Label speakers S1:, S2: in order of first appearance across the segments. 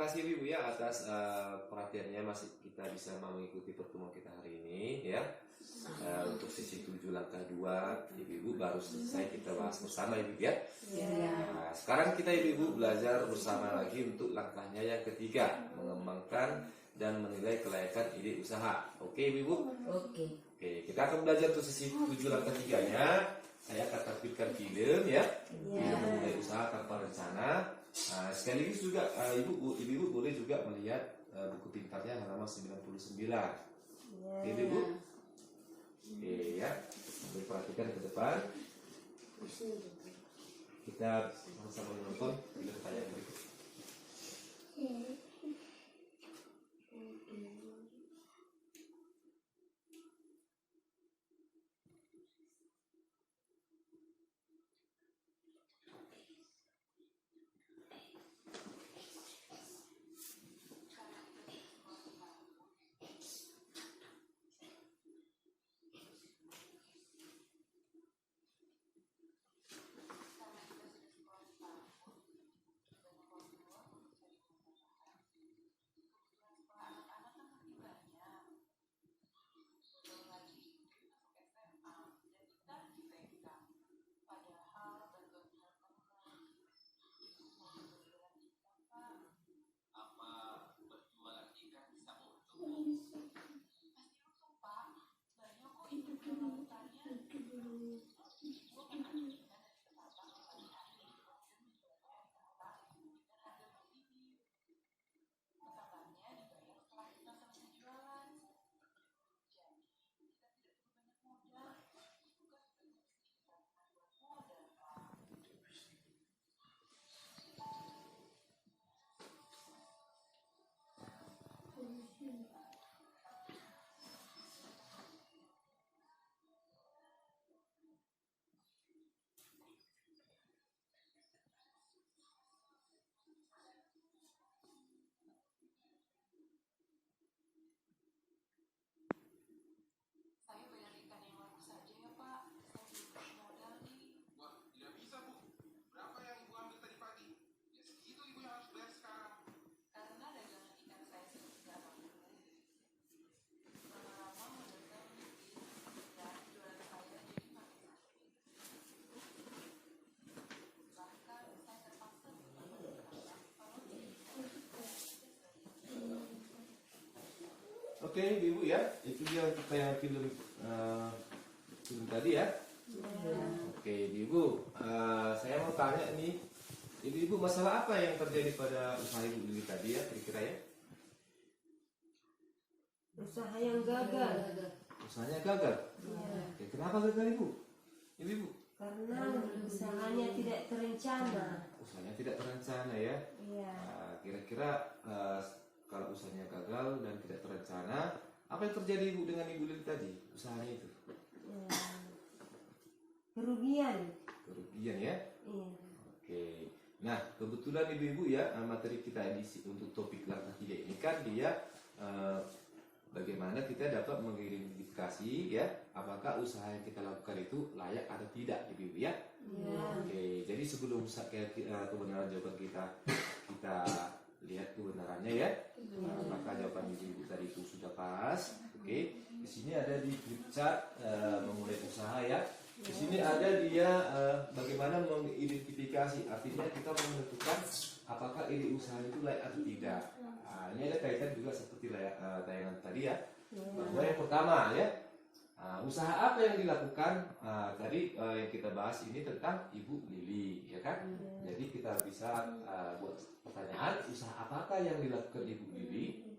S1: kasih Ibu ya atas perhatiannya, masih kita bisa mengikuti pertemuan kita hari ini ya. Untuk sesi 7 langkah 2 Ibu-ibu baru selesai kita bahas bersama Ibu ya. Nah, sekarang kita Ibu-ibu belajar bersama lagi untuk langkahnya yang ketiga, mengembangkan dan menilai kelayakan ide usaha. Oke Ibu-ibu? Oke, kita akan belajar untuk sesi 7 langkah 3-nya. Saya akan tampilkan film ya. Film memulai usaha tanpa rencana. Sekaligus juga Ibu-ibu boleh juga melihat buku pintarnya halaman 99. Oke Ibu? Oke ya. Boleh perhatikan ke depan. Kita sama-sama menonton film tayang berikut. Oke Ibu ya, itu dia kita yang film tadi ya. Oke Ibu, saya mau tanya nih, Ibu masalah apa yang terjadi pada usaha Ibu dulu tadi ya, kira-kira ya?
S2: Usaha yang gagal.
S1: Usahanya gagal? Oke, kenapa gagal Ibu? Ibu?
S2: Karena usahanya tidak terencana.
S1: Usahanya tidak terencana ya?
S2: Iya.
S1: Kira-kira kalau usahanya gagal dan tidak terencana, apa yang terjadi Ibu dengan Ibu Lili tadi, usahanya itu?
S2: Ya. Kerugian.
S1: Kerugian ya?
S2: Iya.
S1: Oke. Nah, kebetulan Ibu-ibu ya, materi kita edisi untuk topik langkah 3 ini kan dia bagaimana kita dapat mengidentifikasi ya, apakah usaha yang kita lakukan itu layak atau tidak Ibu-ibu ya? Oke, jadi sebelum kebenaran jawaban kita lihat kebenarannya ya. Maka jawaban Ibu tadi itu sudah pas. Oke. Di sini ada di flip chart memulai usaha ya. Di sini ada dia bagaimana mengidentifikasi, artinya kita menentukan apakah ide usaha itu layak atau tidak. Ini ada kaitan juga seperti tayangan tadi ya. Bahwa yang pertama ya, usaha apa yang dilakukan? Tadi yang kita bahas ini tentang Ibu Lili, ya kan? Jadi kita bisa buat pertanyaan, usaha apakah yang dilakukan Ibu Lili?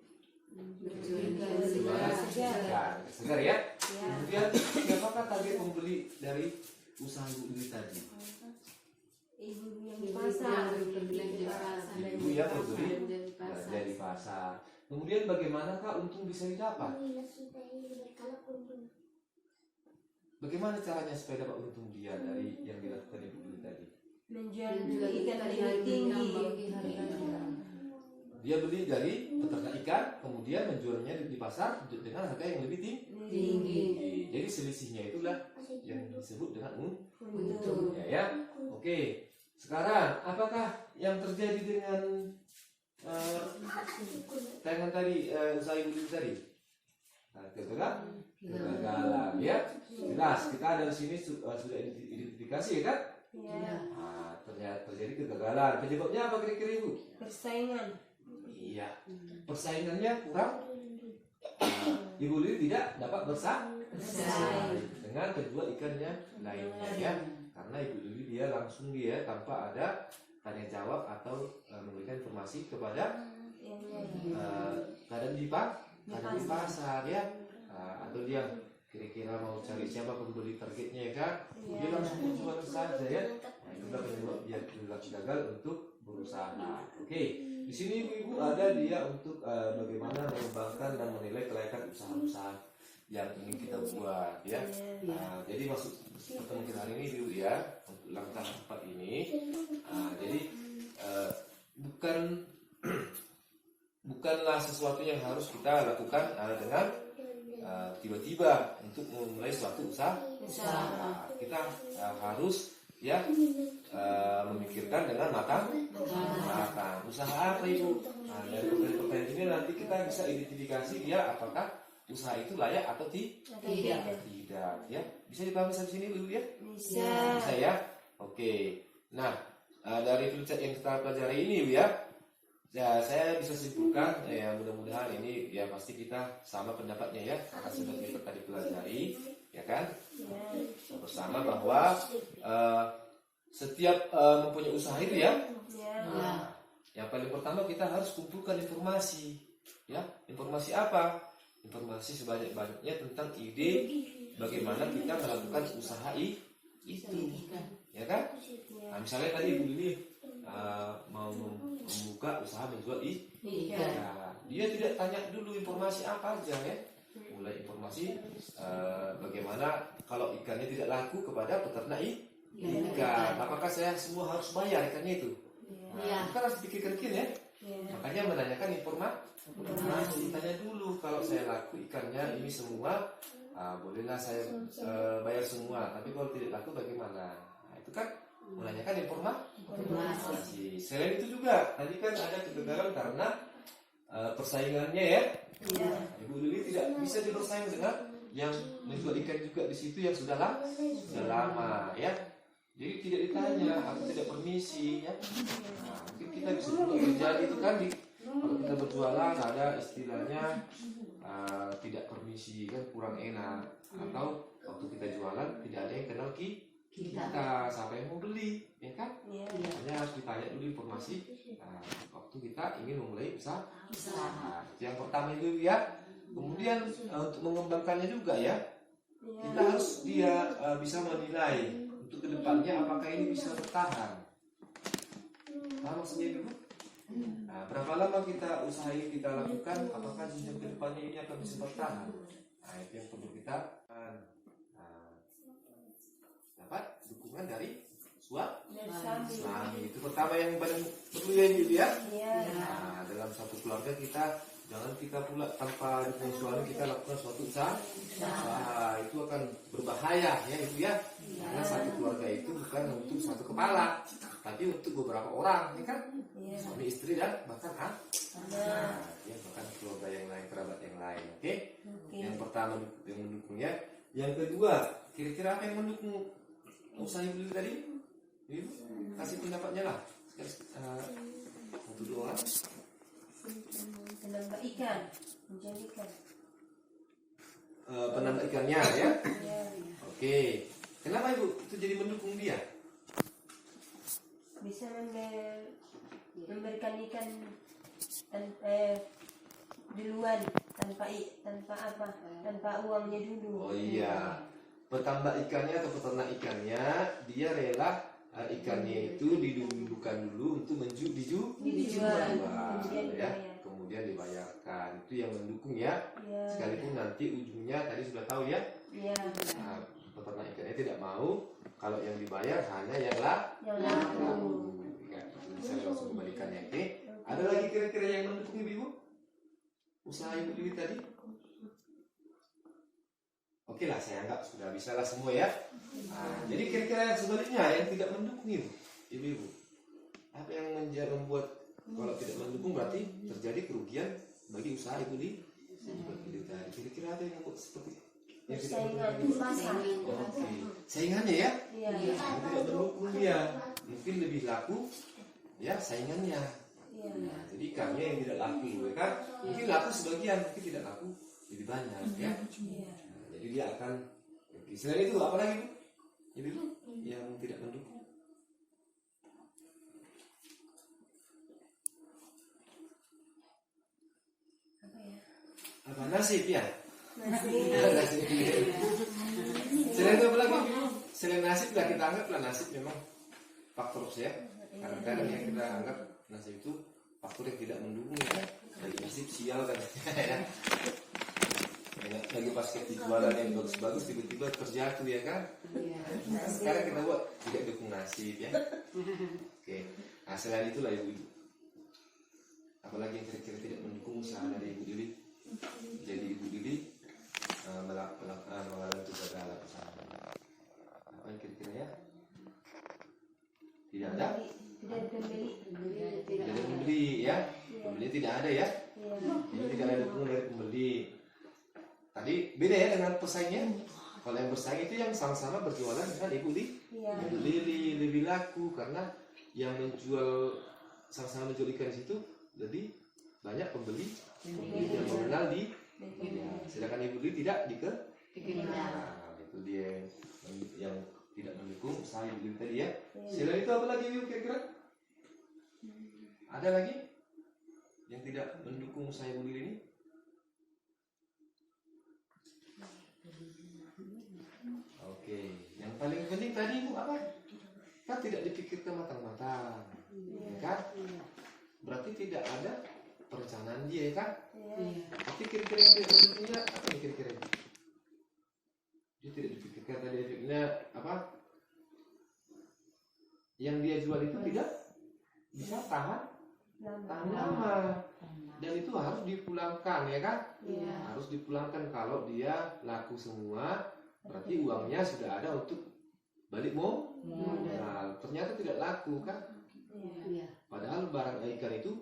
S1: Segar ya? Kemudian siapakah target pembeli dari usaha Ibu Lili tadi?
S2: Ibu yang di pasar.
S1: Ibu yang membeli dari pasar. Kemudian bagaimanakah untung bisa didapat? Bagaimana caranya supaya dapat untung dia dari yang dilakukan Ibu Lili tadi?
S2: Menjual ikan lebih tinggi.
S1: Dia beli dari peternak ikan, kemudian menjualnya di pasar dengan harga yang lebih tinggi. Jadi selisihnya itulah yang disebut dengan untung. Ya. Oke. Sekarang, apakah yang terjadi dengan tayangan tadi, usaha ibu Lili tadi? Nah, kegagalan, ya. Jelas, kita ada di sini sudah identifikasi, ya kan?
S2: Ya.
S1: Nah, ternyata terjadi kegagalan. Penyebabnya apa kira-kira ibu?
S2: Persaingan.
S1: Iya, persaingannya kurang. Ibu Lili tidak dapat bersaing dengan kedua ikannya lainnya, ya. Karena Ibu Lili dia langsung tanpa ada tanya jawab atau memberikan informasi kepada keadaan di pasar, ya. Atau dia kira-kira mau cari siapa pembeli targetnya, ya kan? Dia langsung menjual saja, ya. Nah, itulah penyebab dia gagal untuk berusaha. Oke, di sini ibu-ibu ada dia untuk bagaimana mengembangkan dan menilai kelayakan usaha-usaha yang ingin kita buat, ya. Jadi maksud pertemuan kita hari ini ibu, ya, untuk langkah 4 ini. Jadi bukanlah sesuatu yang harus kita lakukan dengan tiba-tiba untuk memulai suatu usaha. Kita harus memikirkan dengan matang. Usaha apa ibu? Dari pertanyaan ini nanti kita bisa identifikasi dia apakah usaha itu layak atau tidak, ya. Bisa dipahami sampai sini ibu, ya? Bisa, ya. Oke. Nah, dari filsafat yang kita pelajari ini ibu, ya, saya bisa simpulkan, ya, mudah-mudahan ini ya pasti kita sama pendapatnya, ya, karena sudah kita tadi pelajari, ya kan, bersama bahwa setiap mempunyai usaha itu, ya, yang paling pertama kita harus kumpulkan informasi, ya. Informasi apa? Informasi sebanyak-banyaknya tentang ide bagaimana kita melakukan usaha itu, ya kan? Nah, misalnya tadi Ibu Lili mau membuka usaha menjual ikan. Dia tidak tanya dulu informasi apa aja, ya. Mulai informasi bagaimana kalau ikannya tidak laku kepada peternak ikan. Apakah saya semua harus bayar ikannya itu? Nah, kita harus pikirkan, ya. Makanya menanyakan informasi. Tanya dulu, kalau saya laku ikannya ini semua, bolehlah saya bayar semua. Tapi kalau tidak laku bagaimana? Nah, itu kan menanyakan informasi. Selain itu juga, tadi kan ada kegagalan karena persaingannya, ya. Ibu Lili tidak bisa bersaing dengan yang menjual ikan juga di situ yang sudah lama, ya. Jadi tidak ditanya atau tidak permisi, ya. Nah, mungkin kita bisa juga terjadi itu kan kalau kita berjualan ada istilahnya tidak permisi, kan kurang enak. Atau waktu kita jualan tidak ada yang kenal kita siapa yang mau beli, ya kan? Hanya harus ditanya dulu informasi waktu kita ingin memulai usaha. Yang pertama itu, ya. Kemudian untuk mengembangkannya juga, ya, kita harus bisa menilai untuk kedepannya apakah ini bisa bertahan. Nah, maksudnya dulu, berapa lama kita usaha ini kita lakukan, apakah jenjang kedepannya ini akan bisa bertahan. Nah, itu yang perlu kita dapat dukungan dari suami. Itu pertama yang paling perlu, ya. Nah, dalam satu keluarga jangan kita pula tanpa dukungan suami kita lakukan suatu usaha. Itu akan berbahaya, ya, itu, ya. Karena satu keluarga itu bukan untuk satu kepala, tapi untuk beberapa orang, ya kan? Suami, istri, dan bahkan bahkan keluarga yang lain, kerabat yang lain. Oke? Yang pertama yang mendukungnya. Yang kedua, kira-kira apa yang mendukung usaha Ibu Lili tadi? Ibu kasih pendapatnya lah. Satu dua.
S2: Penambah ikan, menjadikan.
S1: Penambah ikannya, ya. Oke. Kenapa Ibu itu jadi mendukung dia?
S2: Bisa memberikan ikan duluan tanpa uangnya dulu.
S1: Oh iya, petambak ikannya atau peternak ikannya dia rela ikannya itu didulukan dulu untuk dijual, ya, kemudian dibayarkan. Itu yang mendukung, ya. Sekalipun nanti ujungnya tadi sudah tahu, ya. Nah, peternak ikannya tidak mau kalau yang dibayar hanya yang laku. Bisa langsung kembalikannya. Oke. Ada lagi kira-kira yang mendukung Ibu? Usaha Ibu Lili tadi? Oke lah, saya anggap sudah bisa lah semua, ya. Nah, jadi kira-kira yang sebaliknya yang tidak mendukung Ibu. Apa yang membuat Kalau tidak mendukung berarti terjadi kerugian bagi usaha ibu di tadi. Kira-kira ada yang seperti yang tidak
S2: Persaingan di
S1: mendukung?
S2: pasar.
S1: Oke, saingannya ya.
S2: Iya.
S1: Yang tidak mendukung dia mungkin lebih laku ya saingannya.
S2: Iya.
S1: Nah, jadi ikannya yang tidak laku ya kan mungkin laku sebagian, mungkin tidak laku lebih banyak ya.
S2: Iya.
S1: Nah, jadi dia akan oke. Selain itu apa lagi Bu? Jadi yang tidak mendukung.
S2: Apa ya?
S1: Apa nasib ya?
S2: Nasib.
S1: Nasib. Selain itu apa lagi? Selain nasib lah kita anggaplah nasib memang faktor ya. Kadang-kadang yang kita anggap nasib itu faktor yang tidak mendukung ya. Lagi nasib sial kan. Lagi pas jualan yang bagus-bagus tiba-tiba terjatuh ya kan. Nah, sekarang kita buat tidak dukung nasib ya. Oke. Nah selain itulah ibu. Apalagi yang kira-kira tidak mendukung usaha dari Ibu Lili. Jadi Ibu Lili mengalami kegagalan usaha. Apa yang kira-kira ya? Tidak ada?
S2: Tidak ada pembeli.
S1: Tidak ada pembeli ya? Pembeli tidak ada ya?
S2: Iya.
S1: Jadi tidak ada dukungan dari pembeli. Tadi beda ya dengan pesaingnya. Kalau yang bersaing itu yang sama-sama berjualan dengan Ibu
S2: Iya.
S1: Lili lebih laku karena yang menjual sama-sama menjual ikan di situ lebih banyak pembeli yang mengenal di ya. Sedangkan Ibu Lili tidak dikenal. Nah, itu dia yang tidak mendukung usaha Ibu Lili tadi ya. Selain itu apa lagi Ibu kira-kira? Ada lagi yang tidak mendukung usaha Ibu Lili ini? Oke, yang paling penting tadi Bu apa? Kan tidak dipikirkan matang-matang, ya kan? Berarti tidak ada perencanaan dia, ya kan? Tapi kira-kira yang dia mendukungnya apa nih kira-kira? Dia tidak dipikirkan tadi efeknya apa? Yang dia jual itu tidak bisa tahan lama. Dan itu harus dipulangkan ya kan? Harus dipulangkan kalau dia laku semua, berarti uangnya sudah ada untuk balik modal. Ternyata tidak laku kan? Padahal barang ikan itu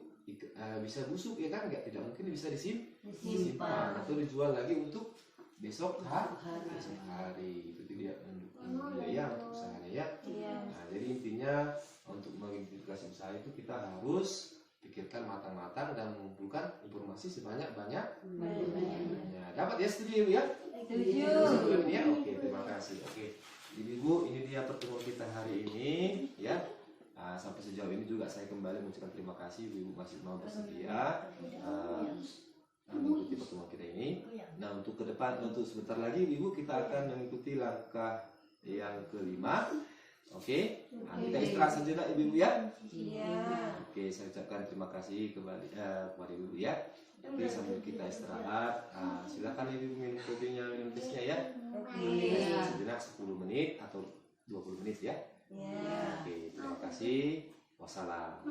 S1: bisa busuk ya kan? Tidak mungkin bisa disimpan atau dijual lagi untuk besok hari. Itu tidak mendukung biaya untuk usahanya ya. Nah, jadi intinya untuk mengidentifikasi usaha itu kita harus pikirkan matang-matang dan mengumpulkan informasi sebanyak-banyak. Dapat ya, setuju Ibu ya?
S2: Setuju.
S1: Ya, oke, terima kasih. Oke, Ibu, ini dia pertemuan kita hari ini ya. Sampai sejauh ini juga saya kembali mengucapkan terima kasih Ibu masih mau bersedia mengikuti pertemuan kita ini. Nah, untuk ke depan, untuk sebentar lagi Ibu kita akan mengikuti langkah yang kelima. Oke, kita istirahat sejenak Ibu ya. Oke, saya ucapkan terima kasih kembali kepada Ibu ya. Oke, sambil kita istirahat, silakan Ibu minum kopinya, minum tesnya ya. Sejenak 10 menit atau 20 menit ya. Oke, terima kasih. Wassalam.